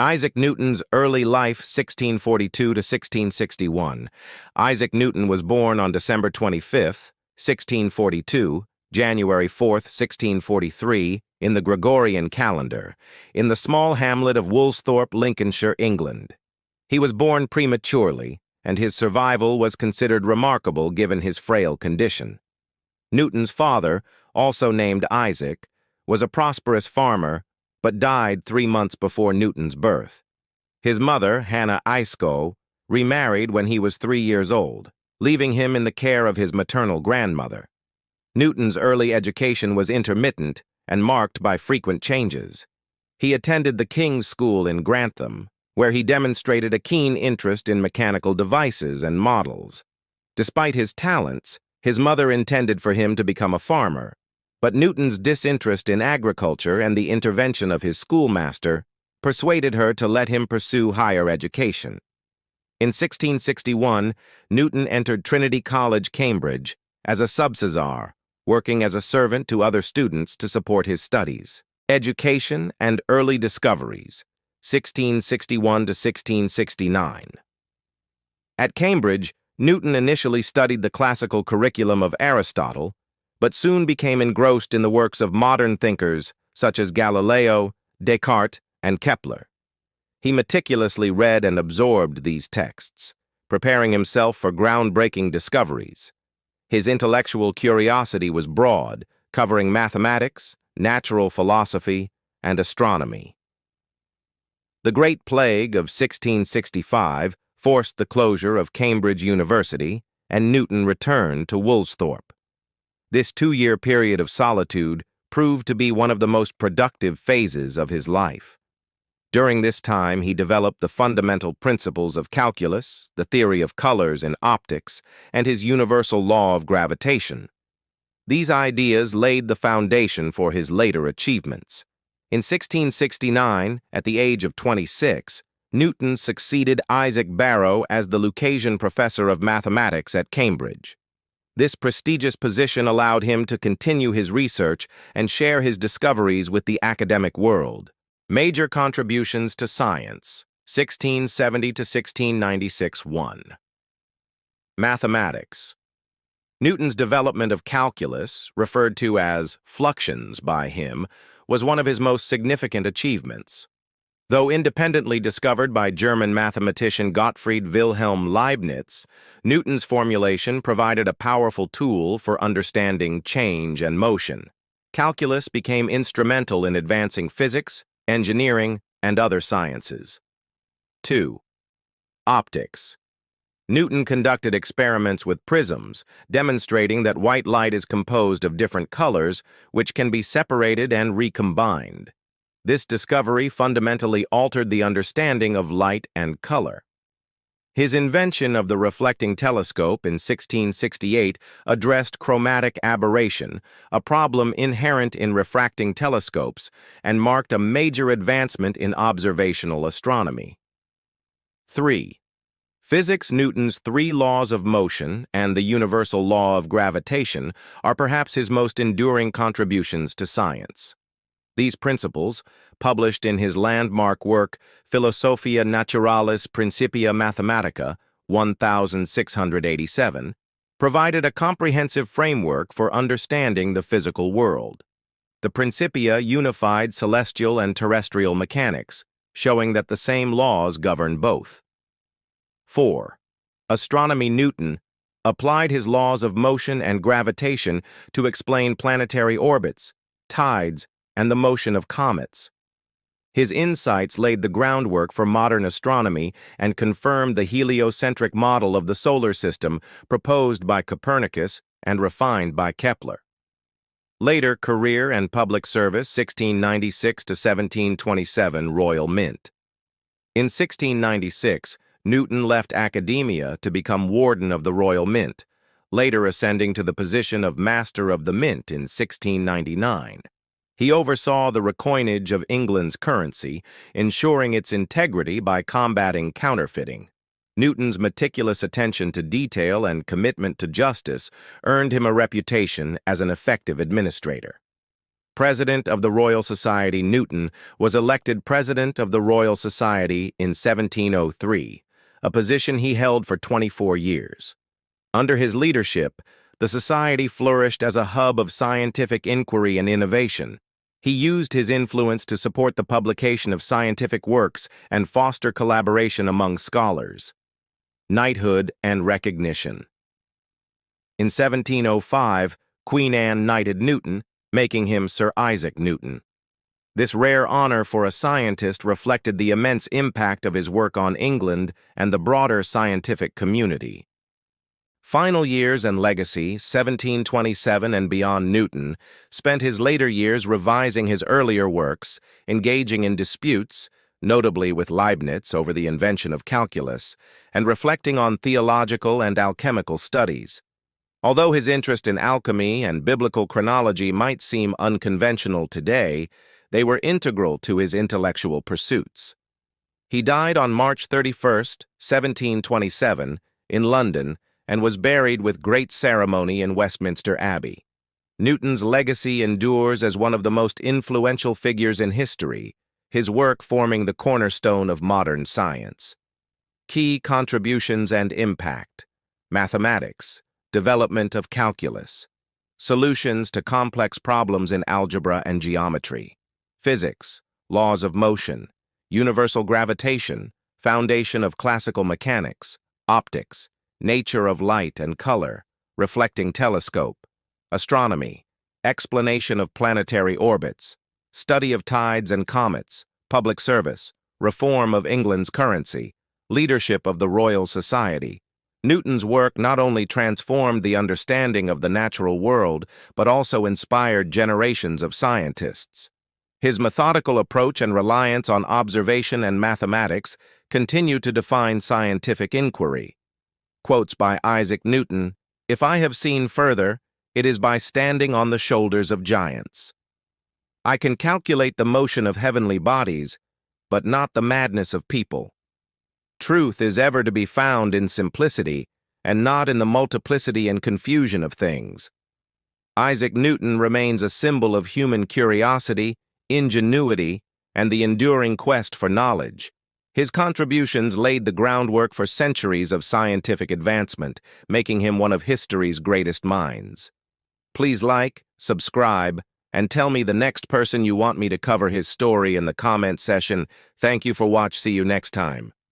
Isaac Newton's early life, 1642 to 1661. Isaac Newton was born on December 25, 1642, January 4, 1643, in the Gregorian calendar, in the small hamlet of Woolsthorpe, Lincolnshire, England. He was born prematurely, and his survival was considered remarkable given his frail condition. Newton's father, also named Isaac, was a prosperous farmer, but died 3 months before Newton's birth. His mother, Hannah Isco, remarried when he was 3 years old, leaving him in the care of his maternal grandmother. Newton's early education was intermittent and marked by frequent changes. He attended the King's School in Grantham, where he demonstrated a keen interest in mechanical devices and models. Despite his talents, his mother intended for him to become a farmer, but Newton's disinterest in agriculture and the intervention of his schoolmaster persuaded her to let him pursue higher education. In 1661, Newton entered Trinity College, Cambridge, as a subcizar, working as a servant to other students to support his studies. Education and Early Discoveries, 1661 to 1669. At Cambridge, Newton initially studied the classical curriculum of Aristotle, but soon became engrossed in the works of modern thinkers such as Galileo, Descartes, and Kepler. He meticulously read and absorbed these texts, preparing himself for groundbreaking discoveries. His intellectual curiosity was broad, covering mathematics, natural philosophy, and astronomy. The Great Plague of 1665 forced the closure of Cambridge University, and Newton returned to Woolsthorpe. This 2-year period of solitude proved to be one of the most productive phases of his life. During this time, he developed the fundamental principles of calculus, the theory of colors in optics, and his universal law of gravitation. These ideas laid the foundation for his later achievements. In 1669, at the age of 26, Newton succeeded Isaac Barrow as the Lucasian Professor of Mathematics at Cambridge. This prestigious position allowed him to continue his research and share his discoveries with the academic world. Major contributions to science, 1670 to 1696. 1. Mathematics. Newton's development of calculus, referred to as fluxions by him, was one of his most significant achievements. Though independently discovered by German mathematician Gottfried Wilhelm Leibniz, Newton's formulation provided a powerful tool for understanding change and motion. Calculus became instrumental in advancing physics, engineering, and other sciences. 2. Optics. Newton conducted experiments with prisms, demonstrating that white light is composed of different colors, which can be separated and recombined. This discovery fundamentally altered the understanding of light and color. His invention of the reflecting telescope in 1668 addressed chromatic aberration, a problem inherent in refracting telescopes, and marked a major advancement in observational astronomy. 3. Physics. Newton's 3 laws of motion and the universal law of gravitation are perhaps his most enduring contributions to science. These principles, published in his landmark work Philosophia Naturalis Principia Mathematica, 1687, provided a comprehensive framework for understanding the physical world. The Principia unified celestial and terrestrial mechanics, showing that the same laws govern both. 4. Astronomy. Newton applied his laws of motion and gravitation to explain planetary orbits, tides, and the motion of comets. His insights laid the groundwork for modern astronomy and confirmed the heliocentric model of the solar system proposed by Copernicus and refined by Kepler. Later career and public service, 1696 to 1727, Royal Mint. In 1696, Newton left academia to become Warden of the Royal Mint, later ascending to the position of Master of the Mint in 1699. He oversaw the recoinage of England's currency, ensuring its integrity by combating counterfeiting. Newton's meticulous attention to detail and commitment to justice earned him a reputation as an effective administrator. President of the Royal Society. Newton was elected President of the Royal Society in 1703, a position he held for 24 years. Under his leadership, the Society flourished as a hub of scientific inquiry and innovation. He used his influence to support the publication of scientific works and foster collaboration among scholars. Knighthood and recognition. In 1705, Queen Anne knighted Newton, making him Sir Isaac Newton. This rare honor for a scientist reflected the immense impact of his work on England and the broader scientific community. Final years and legacy, 1727 and beyond. Newton spent his later years revising his earlier works, engaging in disputes, notably with Leibniz over the invention of calculus, and reflecting on theological and alchemical studies. Although his interest in alchemy and biblical chronology might seem unconventional today, they were integral to his intellectual pursuits. He died on March 31, 1727, in London, and was buried with great ceremony in Westminster Abbey. Newton's legacy endures as one of the most influential figures in history, his work forming the cornerstone of modern science. Key contributions and impact: mathematics, development of calculus, solutions to complex problems in algebra and geometry, physics, laws of motion, universal gravitation, foundation of classical mechanics, optics, nature of light and color, reflecting telescope, astronomy, explanation of planetary orbits, study of tides and comets, public service, reform of England's currency, leadership of the Royal Society. Newton's work not only transformed the understanding of the natural world, but also inspired generations of scientists. His methodical approach and reliance on observation and mathematics continue to define scientific inquiry. Quotes by Isaac Newton: "If I have seen further, it is by standing on the shoulders of giants. I can calculate the motion of heavenly bodies, but not the madness of people. Truth is ever to be found in simplicity, and not in the multiplicity and confusion of things." Isaac Newton remains a symbol of human curiosity, ingenuity, and the enduring quest for knowledge. His contributions laid the groundwork for centuries of scientific advancement, making him one of history's greatest minds. Please like, subscribe, and tell me the next person you want me to cover his story in the comment section. Thank you for watching. See you next time.